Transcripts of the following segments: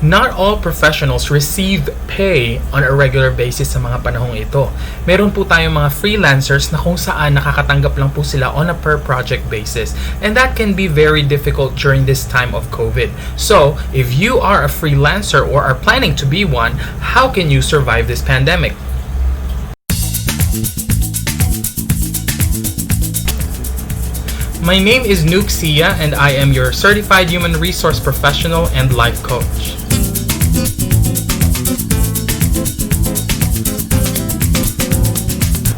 Not all professionals receive pay on a regular basis sa mga panahong ito. Meron po tayong mga freelancers na kung saan nakakatanggap lang po sila on a per project basis. And that can be very difficult during this time of COVID. So, if you are a freelancer or are planning to be one, how can you survive this pandemic? My name is Nukie and I am your certified human resource professional and life coach.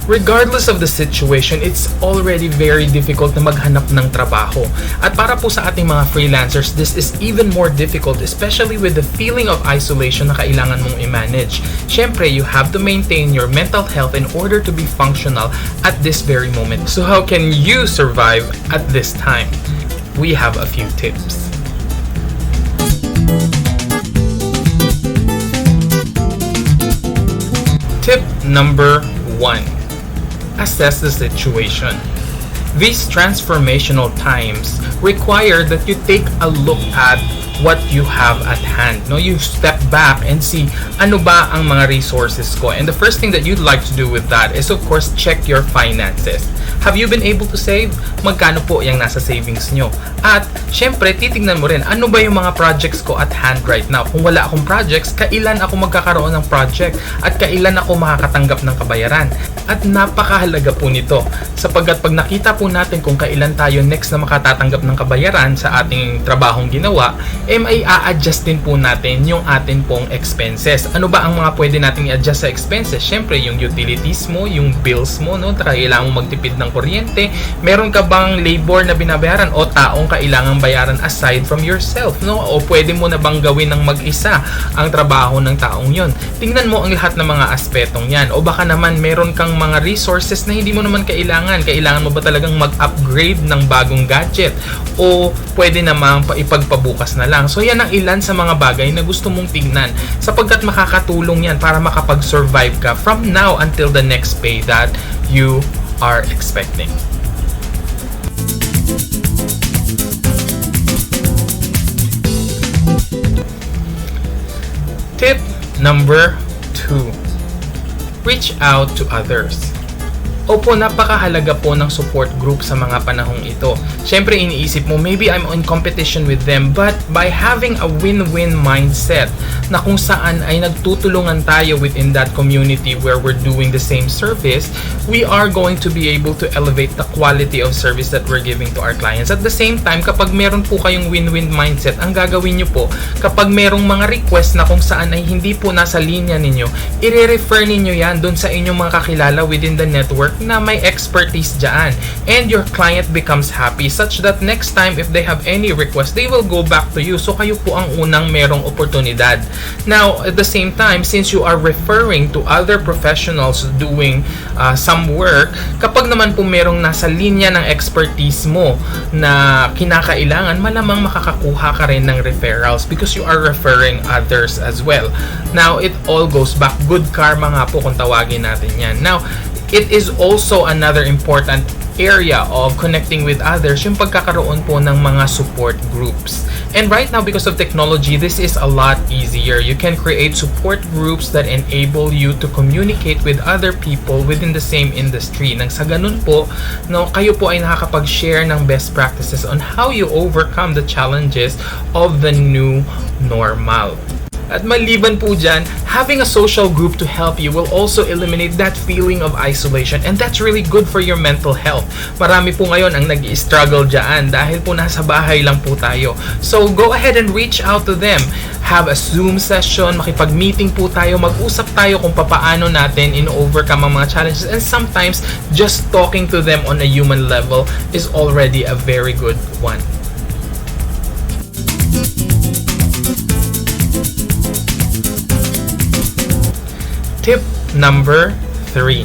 Regardless of the situation, it's already very difficult na maghanap ng trabaho. At para po sa ating mga freelancers, this is even more difficult, especially with the feeling of isolation na kailangan mong i-manage. Siyempre, you have to maintain your mental health in order to be functional at this very moment. So how can you survive at this time? We have a few tips. Tip number 1. Assess the situation. These transformational times require that you take a look at what you have at hand. No, you step back and see ano ba ang mga resources ko. And the first thing that you'd like to do with that is of course check your finances. Have you been able to save? Magkano po yung nasa savings nyo? At syempre, titignan mo rin ano ba yung mga projects ko at hand right now. Kung wala akong projects, kailan ako magkakaroon ng project at kailan ako makakatanggap ng kabayaran. At napakahalaga po nito sapagkat pag nakita po natin kung kailan tayo next na makatatanggap ng kabayaran sa ating trabahong ginawa, may a-adjust din po natin yung atin pong expenses. Ano ba ang mga pwede nating i-adjust sa expenses? Syempre, yung utilities mo, yung bills mo, no? Kailangan mo magtipid ng kuryente. Meron ka bang labor na binabayaran o taong kailangang bayaran aside from yourself, no? O pwede mo na bang gawin ng mag-isa ang trabaho ng taong yon? Tingnan mo ang lahat ng mga aspetong yan. O baka naman meron kang mga resources na hindi mo naman kailangan. Kailangan mo ba talagang mag-upgrade ng bagong gadget? O pwede namang ipagpabukas na lang. So yan ang ilan sa mga bagay na gusto mong tignan sapagkat makakatulong yan para makapag-survive ka from now until the next pay that you are expecting. Tip number 2. Reach out to others. Opo, napakahalaga po ng support group sa mga panahong ito. Siyempre, iniisip mo, maybe I'm in competition with them, but by having a win-win mindset na kung saan ay nagtutulungan tayo within that community where we're doing the same service, we are going to be able to elevate the quality of service that we're giving to our clients. At the same time, kapag meron po kayong win-win mindset, ang gagawin nyo po, kapag merong mga request na kung saan ay hindi po nasa linya ninyo, i-refer ninyo yan doon sa inyong mga kakilala within the network na may expertise dyan, and your client becomes happy such that next time if they have any request, they will go back to you. So kayo po ang unang merong oportunidad. Now, at the same time, since you are referring to other professionals doing some work, kapag naman po merong nasa linya ng expertise mo na kinakailangan, malamang makakakuha ka rin ng referrals because you are referring others as well. Now, it all goes back. Good karma nga po kung tawagin natin yan. Now, it is also another important area of connecting with others, yung pagkakaroon po ng mga support groups. And right now, because of technology, this is a lot easier. You can create support groups that enable you to communicate with other people within the same industry. Nang sa ganun po, no, kayo po ay nakakapag-share ng best practices on how you overcome the challenges of the new normal. At maliban po dyan, having a social group to help you will also eliminate that feeling of isolation, and that's really good for your mental health. Marami po ngayon ang nag-i-struggle dyan dahil po nasa bahay lang po tayo. So go ahead and reach out to them. Have a Zoom session, makipag-meeting po tayo, mag-usap tayo kung papaano natin in-overcome ang mga challenges, and sometimes just talking to them on a human level is already a very good one. Tip number 3.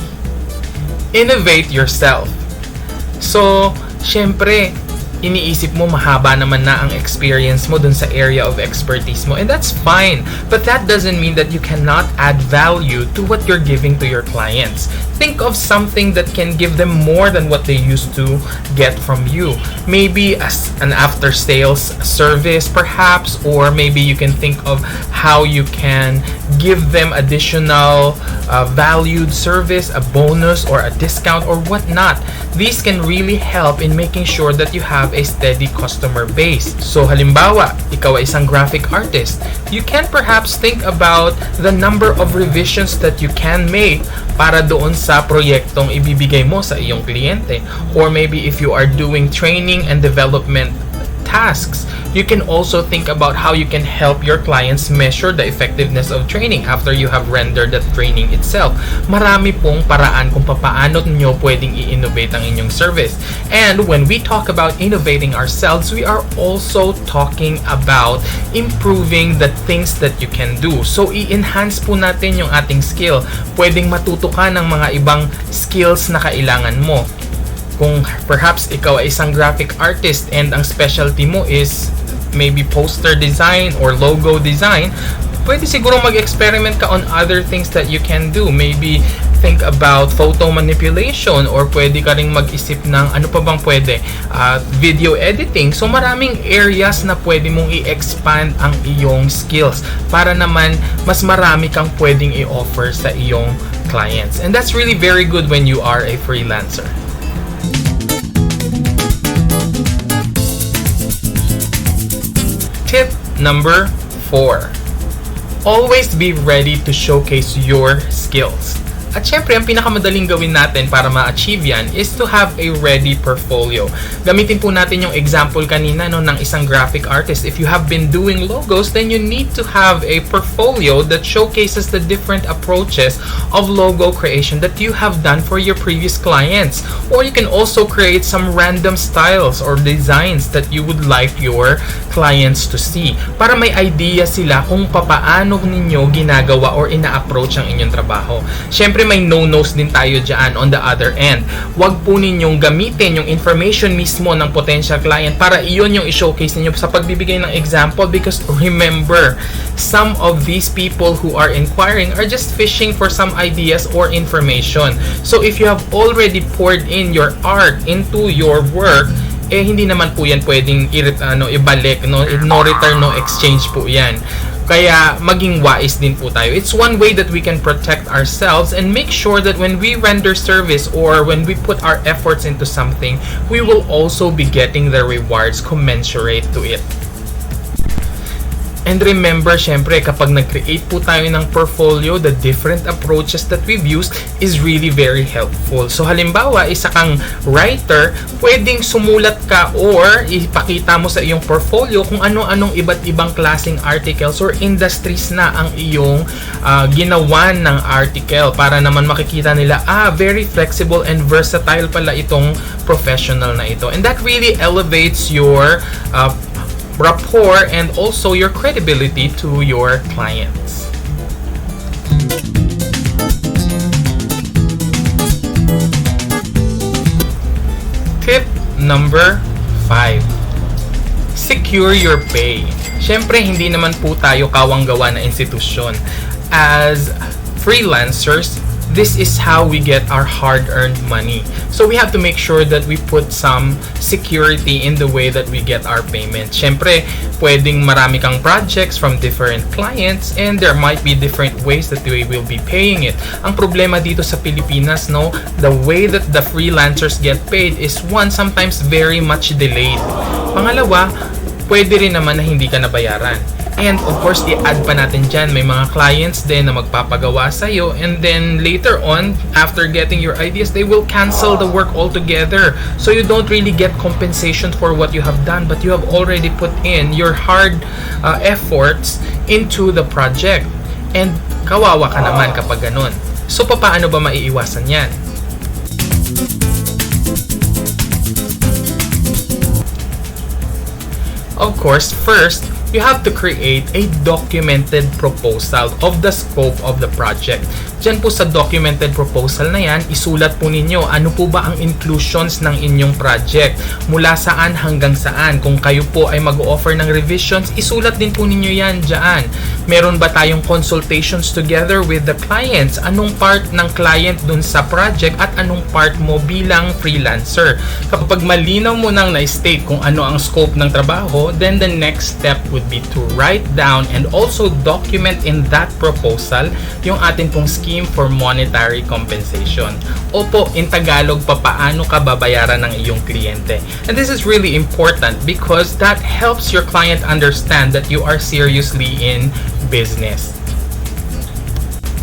Innovate yourself. So, syempre, iniisip mo mahaba naman na ang experience mo dun sa area of expertise mo, and that's fine. But that doesn't mean that you cannot add value to what you're giving to your clients. Think of something that can give them more than what they used to get from you. Maybe as an after-sales service perhaps, or maybe you can think of how you can give them additional valued service, a bonus or a discount or whatnot. These can really help in making sure that you have a steady customer base. So halimbawa, ikaw ay isang graphic artist. You can perhaps think about the number of revisions that you can make para doon sa proyektong ibibigay mo sa iyong kliyente. Or maybe if you are doing training and development tasks, you can also think about how you can help your clients measure the effectiveness of training after you have rendered the training itself. Marami pong paraan kung paano nyo pwedeng i-innovate ang inyong service. And when we talk about innovating ourselves, we are also talking about improving the things that you can do. So, i-enhance po natin yung ating skill. Pwedeng matuto ka ng mga ibang skills na kailangan mo. Kung perhaps ikaw ay isang graphic artist and ang specialty mo is maybe poster design or logo design, pwede siguro mag-experiment ka on other things that you can do. Maybe think about photo manipulation, or pwede ka ring mag-isip ng ano pa bang pwede, video editing. So maraming areas na pwede mong i-expand ang iyong skills para naman mas marami kang pwedeng i-offer sa iyong clients. And that's really very good when you are a freelancer. Tip number 4. Always be ready to showcase your skills. At syempre, ang pinakamadaling gawin natin para ma-achieve yan is to have a ready portfolio. Gamitin po natin yung example kanina ng isang graphic artist. If you have been doing logos, then you need to have a portfolio that showcases the different approaches of logo creation that you have done for your previous clients. Or you can also create some random styles or designs that you would like your clients to see para may idea sila kung paano ninyo ginagawa or ina-approach ang inyong trabaho. Syempre, may no-nos din tayo dyan on the other end. Huwag po ninyong gamitin yung information mismo ng potential client para iyon yung i-showcase ninyo sa pagbibigay ng example, because remember, some of these people who are inquiring are just fishing for some ideas or information. So if you have already poured in your art into your work, hindi naman po yan pwedeng ibalik, no return, no exchange po yan. Kaya maging wais din po tayo. It's one way that we can protect ourselves and make sure that when we render service or when we put our efforts into something, we will also be getting the rewards commensurate to it. And remember, syempre, kapag nag-create po tayo ng portfolio, the different approaches that we've used is really very helpful. So, halimbawa, isa kang writer, pwedeng sumulat ka or ipakita mo sa iyong portfolio kung ano-anong iba't ibang klaseng articles or industries na ang iyong ginawan ng article para naman makikita nila, very flexible and versatile pala itong professional na ito. And that really elevates your rapport and also your credibility to your clients. Tip number 5. Secure your pay. Syempre, hindi naman po tayo kawang-gawa na institusyon. As freelancers, this is how we get our hard-earned money. So we have to make sure that we put some security in the way that we get our payment. Syempre, pwedeng marami kang projects from different clients and there might be different ways that we will be paying it. Ang problema dito sa Pilipinas, no, the way that the freelancers get paid is one, sometimes very much delayed. Pangalawa, pwede rin naman na hindi ka nabayaran. And of course, i-add pa natin dyan, may mga clients din na magpapagawa sa'yo, and then later on, after getting your ideas, they will cancel the work altogether. So you don't really get compensation for what you have done, but you have already put in your hard efforts into the project. And kawawa ka naman kapag ganun. So paano ba maiiwasan yan? Of course, first, you have to create a documented proposal of the scope of the project. Diyan po sa documented proposal na yan, isulat po ninyo ano po ba ang inclusions ng inyong project. Mula saan hanggang saan. Kung kayo po ay mag-offer ng revisions, isulat din po ninyo yan dyan. Meron ba tayong consultations together with the clients? Anong part ng client dun sa project at anong part mo bilang freelancer? Kapag malinaw mo nang na-state kung ano ang scope ng trabaho, then the next step would be to write down and also document in that proposal yung atin pong scheme for monetary compensation. Opo, in Tagalog, papaano ka babayaran ng iyong kliyente. And this is really important because that helps your client understand that you are seriously in business.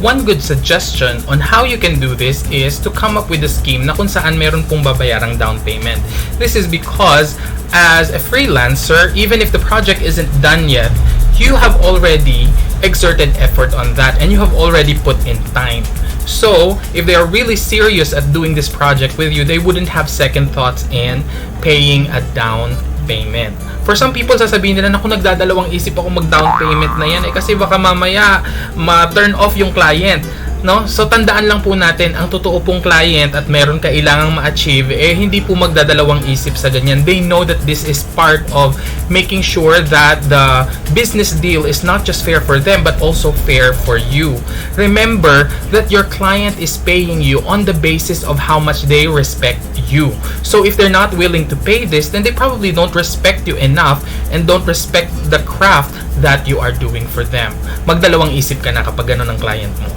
One good suggestion on how you can do this is to come up with a scheme na kung saan meron pong babayarang down payment. This is because as a freelancer, even if the project isn't done yet, you have already exerted effort on that and you have already put in time. So, if they are really serious at doing this project with you, they wouldn't have second thoughts in paying a down payment. For some people, sasabihin nila, naku, nagdadalawang isip ako mag-down payment na yan kasi baka mamaya ma-turn off yung client. No? So, tandaan lang po natin, ang totoo pong client at meron kailangang ma-achieve, hindi po magdadalawang isip sa ganyan. They know that this is part of making sure that the business deal is not just fair for them, but also fair for you. Remember that your client is paying you on the basis of how much they respect you. So, if they're not willing to pay this, then they probably don't respect you enough and don't respect the craft that you are doing for them. Magdalawang isip ka na kapag ganun ang client mo.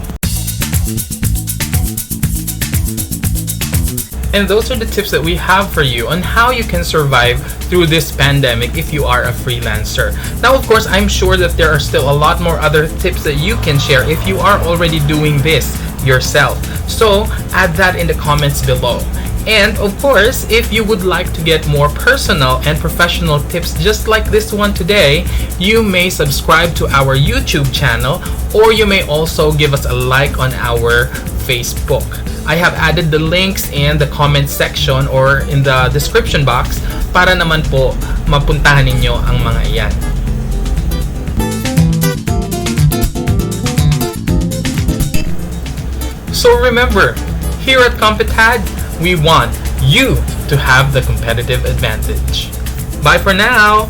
And those are the tips that we have for you on how you can survive through this pandemic if you are a freelancer. Now, of course, I'm sure that there are still a lot more other tips that you can share if you are already doing this yourself. So, add that in the comments below. And of course, if you would like to get more personal and professional tips just like this one today, you may subscribe to our YouTube channel or you may also give us a like on our Facebook. I have added the links in the comment section or in the description box para naman po mapuntahan ninyo ang mga iyan. So remember, here at Competad, we want you to have the competitive advantage. Bye for now!